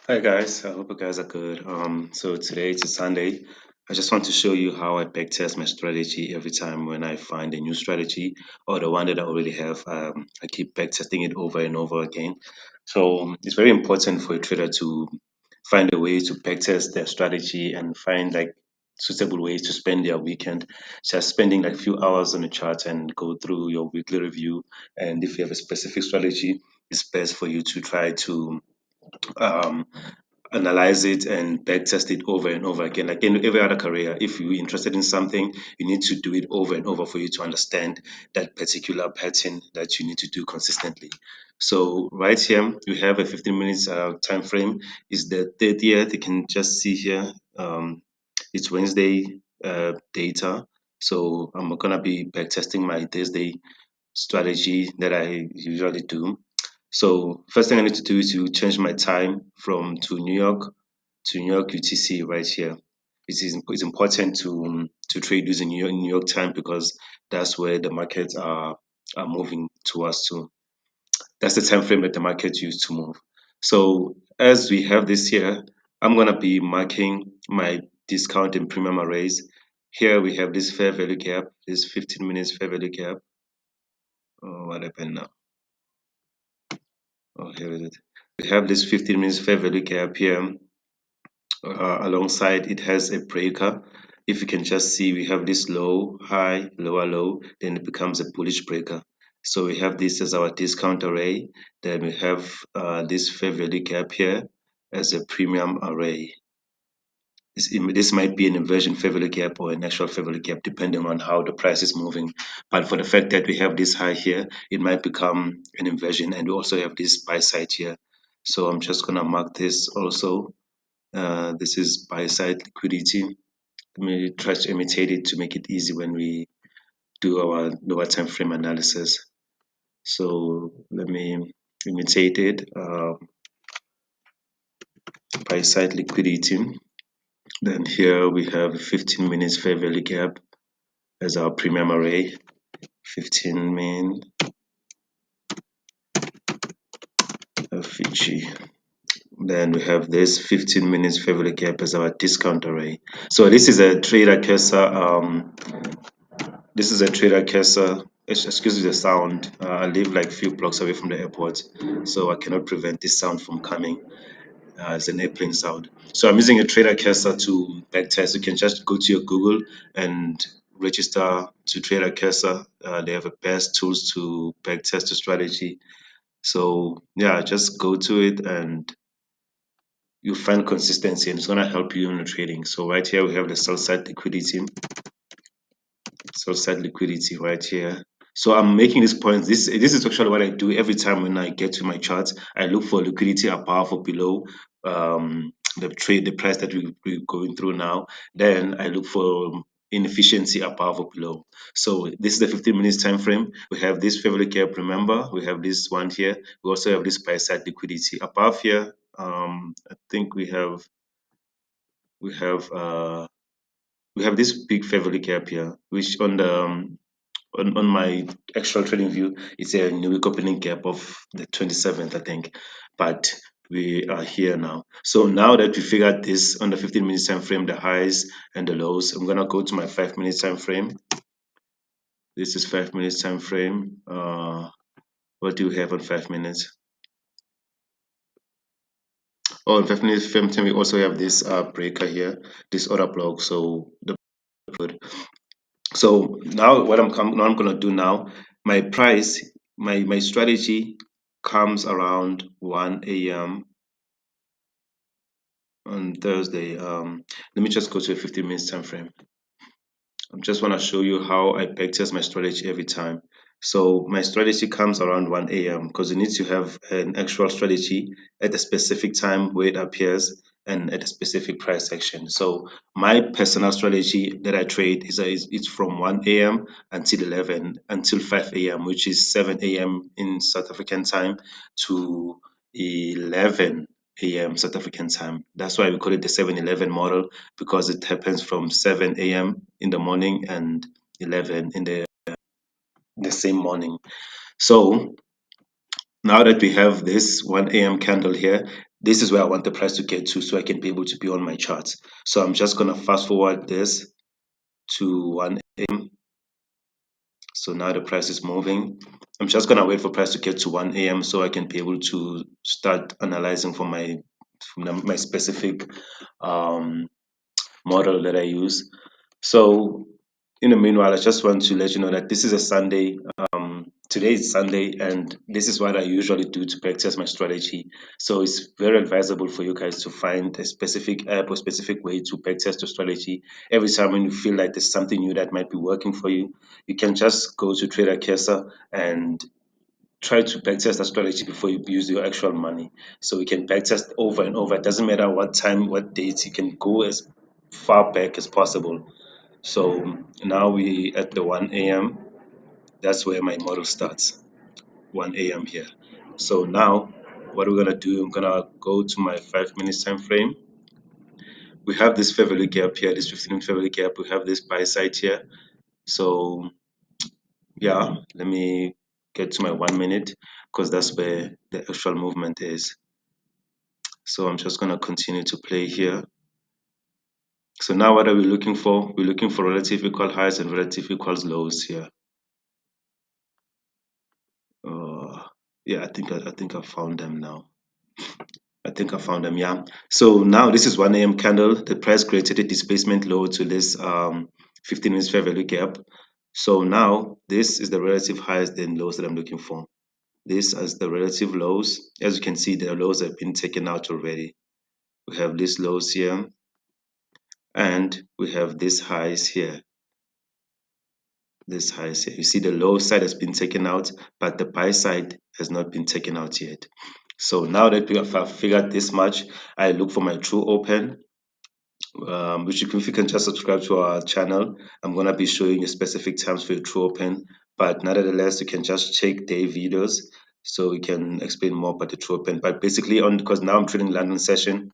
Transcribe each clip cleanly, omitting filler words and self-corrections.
Hi guys, I hope you guys are good. So today it's a Sunday. I just want to show you how I backtest my strategy every time when I find a new strategy or the one that I already have. I keep backtesting it over and over again. So it's very important for a trader to find a way to backtest their strategy and find like suitable ways to spend their weekend. Just spending like few hours on the chart and go through your weekly review. And if you have a specific strategy, it's best for you to try to um, analyze it and back test it over and over again. Like in every other career, if you're interested in something, you need to do it over and over for you to understand that particular pattern that you need to do consistently. So right here, you have a 15 minutes time frame. Is the 30th. You can just see here. It's Wednesday data. So I'm gonna be back testing my Thursday strategy that I usually do. So first thing I need to do is to change my time from to New York UTC right here. It's important to trade using New York time because that's where the markets are moving towards to. That's the time frame that the market used to move. So as we have this here, I'm gonna be marking my discount and premium arrays. Here we have this fair value gap, this 15 minutes fair value gap. Oh, what happened now? Oh, here it is. We have this 15 minutes fair value gap here. Alongside it has a breaker. If you can just see, we have this low, high, lower low, then it becomes a bullish breaker. So we have this as our discount array. Then we have this fair value gap here as a premium array. This might be an inversion fair value gap or an actual fair value gap, depending on how the price is moving. But for the fact that we have this high here, it might become an inversion, and we also have this buy side here. So I'm just gonna mark this also. This is buy side liquidity. Let me try to imitate it to make it easy when we do our lower time frame analysis. So let me imitate it. Buy side liquidity. Then here we have 15 minutes fair value gap as our premium array. 15 min FG. Then we have this 15 minutes fair value gap as our discount array. So this is a trader cursor. This is a trader cursor. Excuse the sound. I live like few blocks away from the airport, so I cannot prevent this sound from coming. It's an airplane sound. So I'm using a trader cursor to backtest. You can just go to your Google and register to trader cursor. They have the best tools to backtest the strategy. So yeah, just go to it and you find consistency, and it's gonna help you in the trading. So right here we have the sell side liquidity right here. So I'm making this point. This is actually what I do every time when I get to my charts. I look for liquidity above or below the price that we're going through now. Then I look for inefficiency above or below. So this is the 15 minutes time frame. We have this fair value gap. Remember, we have this one here. We also have this buy side liquidity above here. I think we have uh, we have this big fair value gap here, which on my actual trading view, it's a new week opening gap of the 27th, I think. But we are here now. So now that we figured this on the 15 minutes time frame, the highs and the lows, I'm gonna go to my 5 minutes time frame. This is 5 minutes time frame. What do we have on 5 minutes? Oh, on 5 minutes time frame, we also have this breaker here, this order block. So the So now now I'm gonna do now, my price, my strategy comes around 1 a.m. on Thursday. Let me just go to a 15 minutes time frame. I just want to show you how I backtest my strategy every time. So my strategy comes around 1 a.m. because you need to have an actual strategy at a specific time where it appears and at a specific price action. So my personal strategy that I trade is it's from 1 a.m. until 5 a.m., which is 7 a.m. in South African time to 11 a.m. South African time. That's why we call it the 7-11 model, because it happens from 7 a.m. in the morning and 11 in the same morning. So now that we have this 1 a.m. candle here, this is where I want the price to get to so I can be able to be on my charts. So I'm just going to fast forward this to 1 a.m. So now the price is moving. I'm just going to wait for price to get to 1 a.m. so I can be able to start analyzing for my specific um, model that I use. So in the meanwhile, I just want to let you know that this is a Sunday. Today is Sunday, and this is what I usually do to practice my strategy. So it's very advisable for you guys to find a specific app or specific way to practice the strategy. Every time when you feel like there's something new that might be working for you, you can just go to Trader Casa and try to backtest the strategy before you use your actual money. So we can backtest over and over. It doesn't matter what time, what dates, you can go as far back as possible. So now we at the 1 a.m. That's where my model starts. 1 a.m. here. So now what we're gonna do, I'm gonna go to my 5 minutes time frame. We have this fair value gap here, this 15-minute fair value gap. We have this buy side here. So yeah, let me get to my 1 minute because that's where the actual movement is. So I'm just gonna continue to play here. So now what are we looking for? We're looking for relative equal highs and relative equals lows here. Uh, yeah, I think I found them now. I think I found them, yeah. So now this is 1 a.m. candle. The price created a displacement low to this 15 minutes fair value gap. So now this is the relative highs and lows that I'm looking for. This as the relative lows. As you can see, the lows have been taken out already. We have these lows here, and we have these highs here. This highs here. You see the low side has been taken out, but the buy side has not been taken out yet. So now that we have figured this much, I look for my true open, which if you can just subscribe to our channel, I'm going to be showing you specific times for your true open. But nevertheless, you can just check day videos so we can explain more about the true open. But basically, on because now I'm trading London session,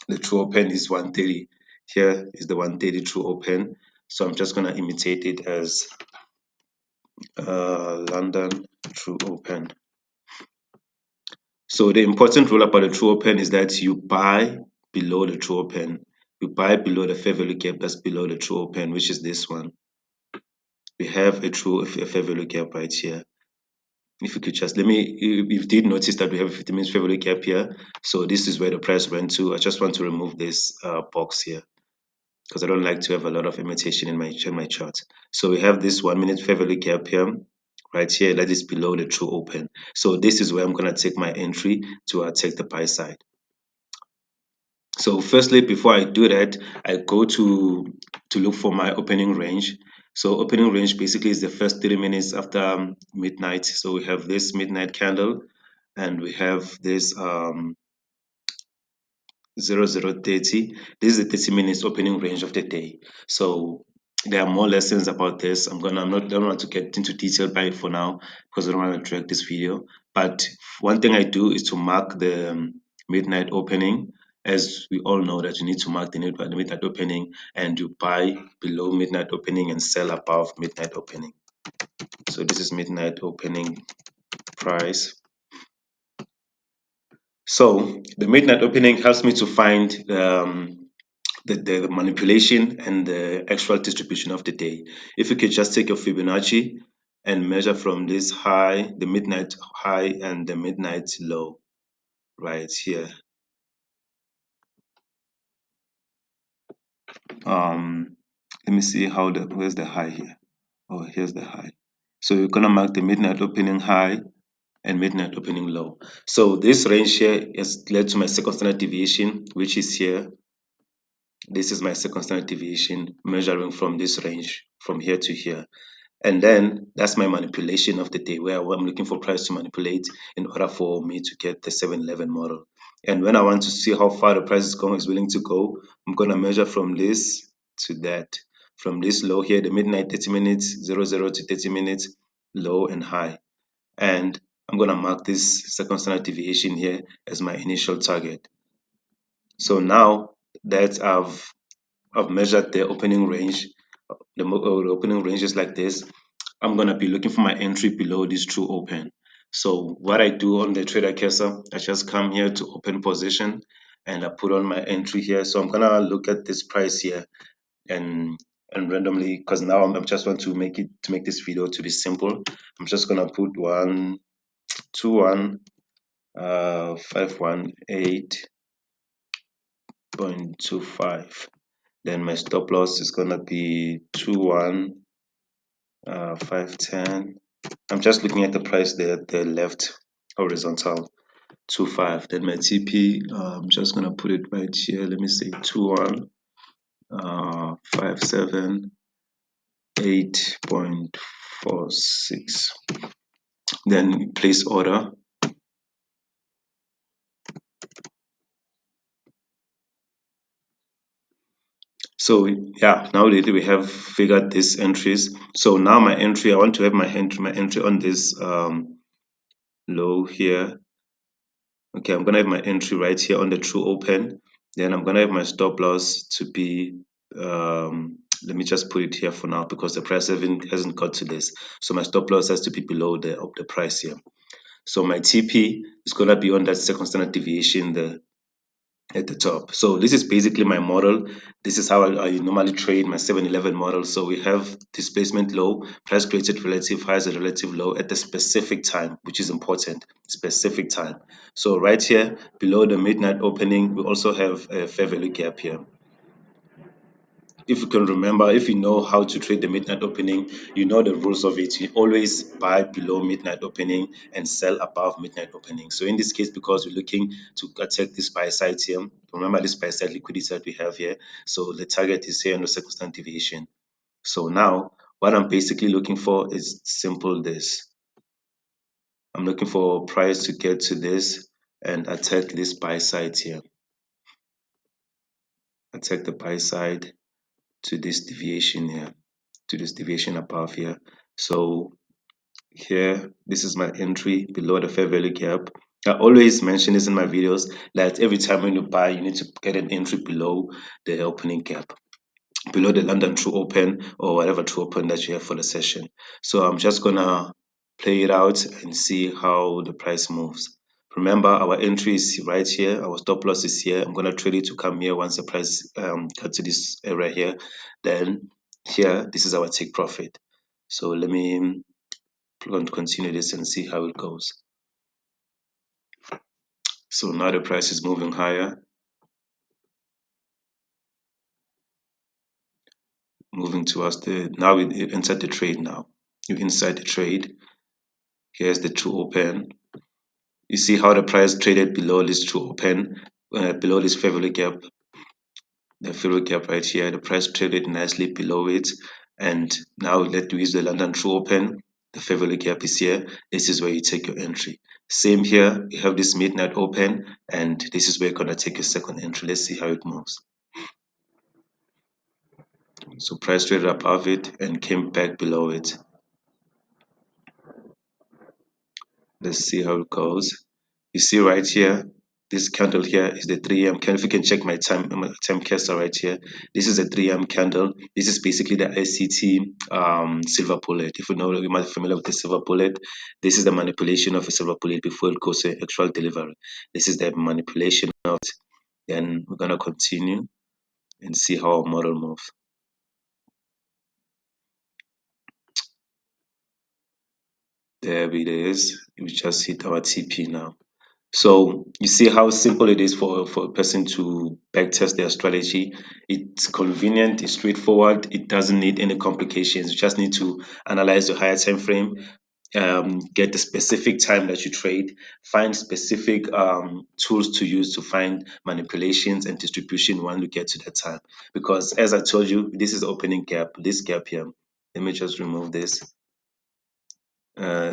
the true open is 130. Here is the 130 true open. So I'm just going to imitate it as London true open. So the important rule about the true open is that you buy below the true open. You buy below the fair value gap that's below the true open, which is this one. We have a fair value gap right here. If you could just let me, you did notice that we have a 50 minutes fair value gap here. So this is where the price went to. I just want to remove this box here because I don't like to have a lot of imitation in my chart. So we have this 1 minute fair value gap here, right here, that is below the true open. So this is where I'm gonna take my entry to attack the buy side. So firstly, before I do that, I go to look for my opening range. So opening range basically is the first 30 minutes after midnight. So we have this midnight candle, and we have this 0030. This is the 30 minutes opening range of the day. So there are more lessons about this. Don't want to get into detail by it for now because I don't want to drag this video. But one thing I do is to mark the midnight opening. As we all know that you need to mark the midnight opening, and you buy below midnight opening and sell above midnight opening. So this is midnight opening price. So the midnight opening helps me to find the manipulation and the actual distribution of the day. If you could just take your Fibonacci and measure from this high, the midnight high and the midnight low right here. Let me see where's the high here. Oh, here's the high. So you're gonna mark the midnight opening high and midnight opening low. So this range here has led to my second standard deviation, which is here. This is my second standard deviation measuring from this range from here to here. And then that's my manipulation of the day where I'm looking for price to manipulate in order for me to get the 711 model. And when I want to see how far the price is willing to go, I'm going to measure from this to that. From this low here, the midnight 30 minutes, 00 to 30 minutes, low and high. And I'm going to mark this second standard deviation here as my initial target. So now that I've measured the opening range, the opening range is like this. I'm going to be looking for my entry below this true open. So what I do on the trader cursor, I just come here to open position and I put on my entry here. So I'm gonna look at this price here and randomly, because now I just want to make this video to be simple. I'm just gonna put 518.25. Then my stop loss is gonna be 510. I'm just looking at the price there, the left horizontal 25. Then my TP, I'm just gonna put it right here. Let me say 57.8.46. Then place order. So yeah, now that we have figured these entries, so now my entry, I want to have my entry on this low here. Okay, I'm gonna have my entry right here on the true open. Then I'm gonna have my stop loss to be let me just put it here for now because the price hasn't got to this. So my stop loss has to be below the price here. So my TP is gonna be on that second standard deviation there at the top. So this is basically my model. This is how I normally trade my 7-Eleven model. So we have displacement low, price created relative highs and relative low at the specific time, which is important, specific time. So right here below the midnight opening, we also have a fair value gap here. If you can remember, if you know how to trade the midnight opening, you know the rules of it. You always buy below midnight opening and sell above midnight opening. So in this case, because we're looking to attack this buy side here, remember this buy side liquidity that we have here. So the target is here on the second standard deviation. So now what I'm basically looking for is simple this. I'm looking for price to get to this and attack this buy side here. Attack the buy side to this deviation here, to this deviation above here. So here, this is my entry below the fair value gap. I always mention this in my videos that every time when you buy, you need to get an entry below the opening gap, below the London true open or whatever true open that you have for the session. So I'm just gonna play it out and see how the price moves. Remember, our entry is right here, our stop loss is here. I'm gonna trade it to come here once the price gets to this area here. Then here, this is our take profit. So let me continue this and see how it goes. So now the price is moving higher, moving towards now we inside the trade now. You inside the trade. Here's the true open. You see how the price traded below this true open, below this fair value gap, the fair value gap right here. The price traded nicely below it. And now let me use the London true open. The fair value gap is here. This is where you take your entry. Same here, you have this midnight open, and this is where you're gonna take your second entry. Let's see how it moves. So price traded above it and came back below it. Let's see how it goes. You see right here, this candle here is the 3 a.m. candle. If you can check my time cursor right here, this is a 3 a.m. candle. This is basically the ICT silver bullet. If you know, you might be familiar with the silver bullet. This is the manipulation of a silver bullet before it goes to actual delivery. This is the manipulation of it. Then we're gonna continue and see how our model moves. There it is. We just hit our TP now. So you see how simple it is for a person to backtest their strategy. It's convenient, it's straightforward, it doesn't need any complications. You just need to analyze the higher time frame, get the specific time that you trade, find specific tools to use to find manipulations and distribution when you get to that time. Because as I told you, this is opening gap, this gap here. Let me just remove this.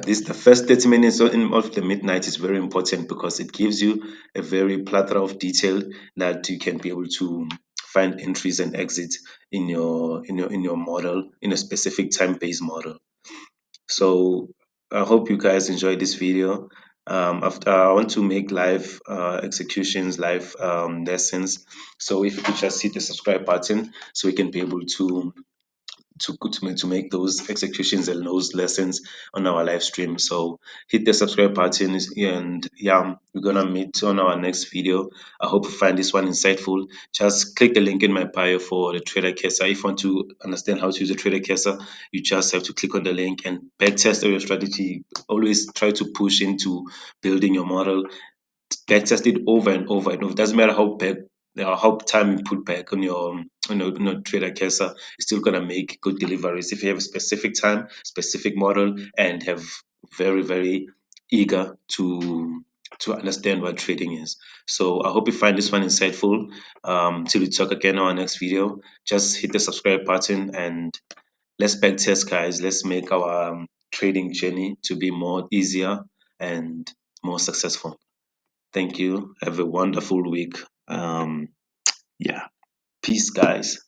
This the first 30 minutes of the midnight is very important because it gives you a very plethora of detail that you can be able to find entries and exits in your model, in a specific time-based model. So I hope you guys enjoyed this video. After I want to make live executions, live lessons. So if you could just hit the subscribe button so we can be able to to make those executions and those lessons on our live stream. So hit the subscribe button, and yeah, we're gonna meet on our next video. I hope you find this one insightful. Just click the link in my bio for the Trader Casa. If you want to understand how to use the Trader Casa, you just have to click on the link and backtest your strategy. Always try to push into building your model. Backtest it over and over and over. Doesn't matter how time you put back on your trader casa, it's still gonna make good deliveries if you have a specific time, specific model, and have very eager to understand what trading is. So I hope you find this one insightful. Till we talk again on our next video, just hit the subscribe button and let's backtest, guys. Let's make our trading journey to be more easier and more successful. Thank you. Have a wonderful week. Yeah. Peace, guys.